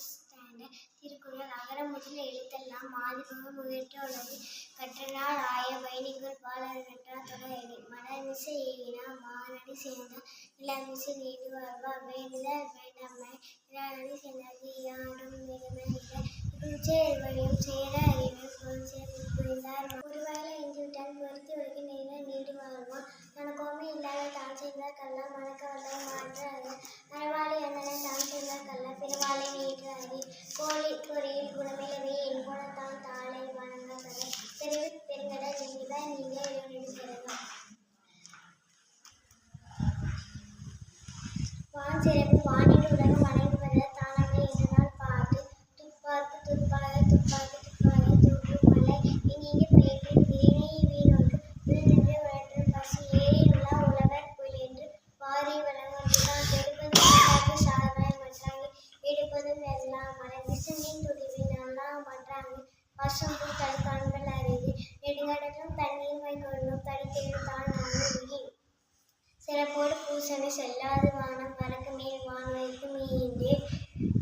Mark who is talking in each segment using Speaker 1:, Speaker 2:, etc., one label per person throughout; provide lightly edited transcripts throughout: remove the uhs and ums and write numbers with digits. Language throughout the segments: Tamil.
Speaker 1: ஸ்டாண்டர்ட் திருக்குறள் அகர முதல் எழுத்தெல்லாம் ஆதிபக முதற்று உள்ளது கற்றனால் ஆய வைணிகுள் பாலர் கற்றார் தொடரடி மலர்மிசை ஏகினா மானடி சேர்ந்த இளமிசை நீடு வாழ்வா வேண்டுதல் வேண்டாமை இளநடி சேர்ந்தது யாரும் வேண்டுமே வழியும் சேர அறிவு பொருள் சேர்த்து புரிந்தார் ஒருவேளை எஞ்சிவிட்டால் பொறுத்து வைக்க நேரம் நீடு வாழ்வான் தனக்கோமை இல்லாத தான் செய்தார் கல்லா மணக்க வல்ல மாற்ற மரவாளி அந்தன தான் செய்தார் கல்ல பிறவாளை நீட்டு அறி கோழி பொறியில் குணமிலவே என் குணத்தான் தாளை வணங்க கதை தெரிவி பெருங்கட நீங்க நீங்க இறைவனடி சிறங்க வான் சிறப்பு வானின் உலகம் வணங்கி வர தானாக என்றனால் பாட்டு துப்பாக்கு துப்பாக துப்பாக்கு துப்பாக தூக்கு மலை இனீங்க பெயர்ப்பின் வீணை வீணொன்று விழுநின்று உழன்று பசி ஏறி உள்ள உழவர் புல் என்று வாரி வழங்குவதுதான் எடுப்பது துப்பாக்கு சார்பாய் மற்றாங்க எடுப்பதும் எல்லாம் மரபிசுமின் துடிவின் எல்லாம் மற்றாங்க பசும்பு தடுக்கான்கள் அறிது நெடுங்கடலும் தண்ணீர் வைக்கொள்ளும் தடுத்தேடு தான் வீண் சிறப்போடு பூசனை செல்லாது வானம் வரக்கு மேல் வானுவதற்கு மீண்டே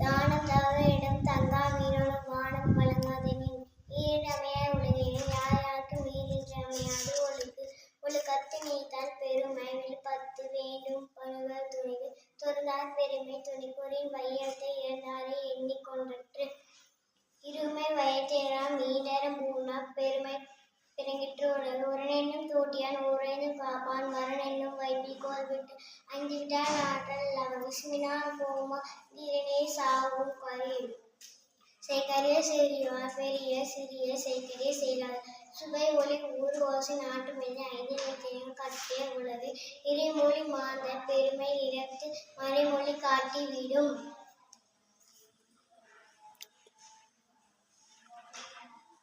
Speaker 1: தானம் தவற இடம் தங்கா மீனோடும் வானம் வழங்காதெனின் ஈரமையாய் உலகிலும் யார் யாருக்கு மீறின்றி அமையாது ஒழுக்கத்து நீத்தால் பெருமை விழுப்பத்து வேண்டும் பழுவர் துணிவு துறந்தார் பெருமை துணிப்பொறின் வையத்தை இழந்தாரை எண்ணிக்கொண்டற்று இருமை வயத்தேராம் மீண்டர பூர்ணா பெருமை பிறங்கிற்று உலகு உரனென்னும் தோட்டியான் ஊரென்னும் காப்பான் மரணென்னும் வைப்பில் கோல் விட்டு அஞ்சு விட்டான் ஆற்றல் அவன் விசுமினா போமா தீரனே சாவும் செய்கரிய செய்யார் பெரிய சிறிய செய்கரிய செய்கிறார் சுவை ஒளி ஊர் ஓசை நாட்டு மெல்ல ஐந்து நிலத்தையும் கட்டிய உலகு இறைமொழி மாந்தர் பெருமை இறத்து மறைமொழி காட்டி விடும்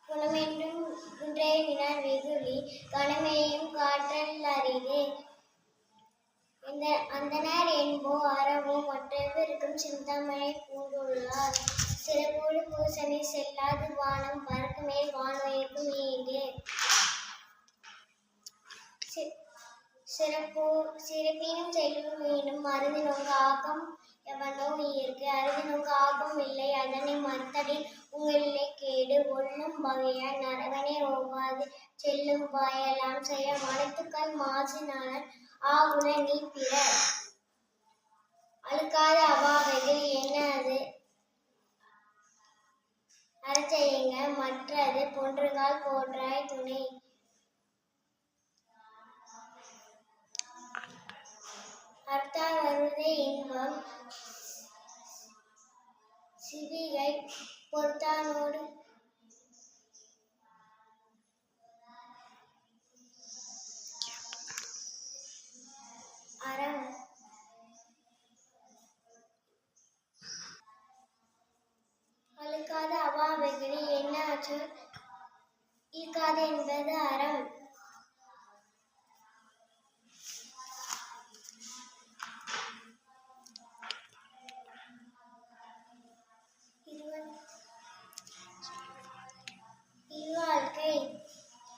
Speaker 1: குணமென்றும் குன்றை வினார் வெகுளி கணமேயும் காற்றல் அரிது அந்தனர் என்போ அறவோ மற்றவருக்கும் சிந்தாமணி பூண்டுள்ளார் சிறப்போடு பூசனை செல்லாது வானம் பறக்கு மேல் வானுயர்க்கும் ஈண்டு சிறப்பினும் செல்வம் மீண்டும் அருதி நோங்க ஆக்கம் எவனோ இயற்கு அருதி நோங்க ஆக்கம் இல்லை அதனை மறுத்தடில் உங்களிலே கேடு ஒன்றும் வகையால் நரவனே ஓவாது செல்லும் வாயெல்லாம் செய்ய மனத்துக்கள் மாசினாளர் ஆகுல நீ பிற அழுக்காத அவாவைகள் என்ன அது அறச்செய்யுங்க மற்றது பொன்றுகால் போன்றாய் துணை அர்த்தால் வருவதே இன்பம் சிவிகை பொறுத்தானோடு அறம் அழுக்காத அவாவைகளில் என்ன ஆச்சு ஈர்க்காது என்பது அறம்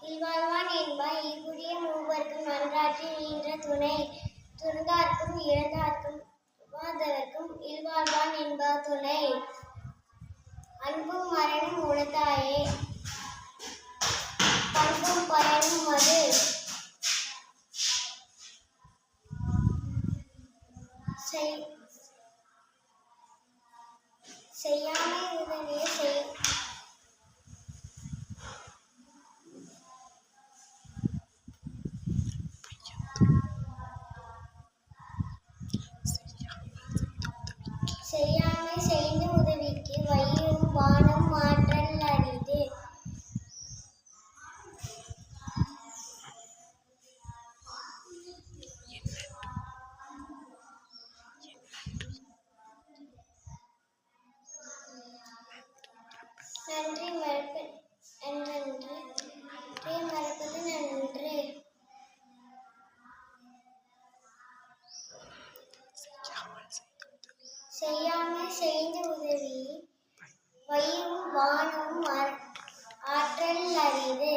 Speaker 1: இல்வாழ்வான் என்பார் ஈகுடிய மூவர்க்கும் நன்றாற்றி நின்ற துணை துறந்தார்க்கும் இறந்தார்க்கும் வாதவர்க்கும் இல்வாழ்வான் என்பார் துணை அன்பும் மரணம் உளதாயே பண்பும் பயனும் அது செய்யாமை உதவிய செய்யாமை செய்து உதவிக்கு வையும் வானம் மாற்றல் அரிது நன்றி மறப்பது நன்று செய்யாமை செய்த உதவி வையும் வானும் ஆற்றல் அரிது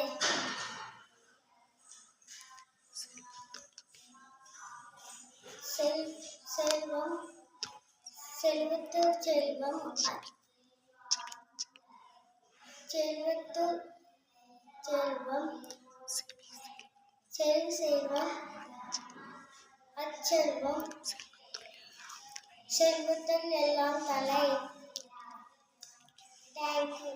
Speaker 1: செல்வம் செல்வத்து செல்வம் செல்வத்துள் செல்வம் செல்வம் அச்செல்வம் செல்வத்துள் எல்லாம் தலை. தேங்க்யூ.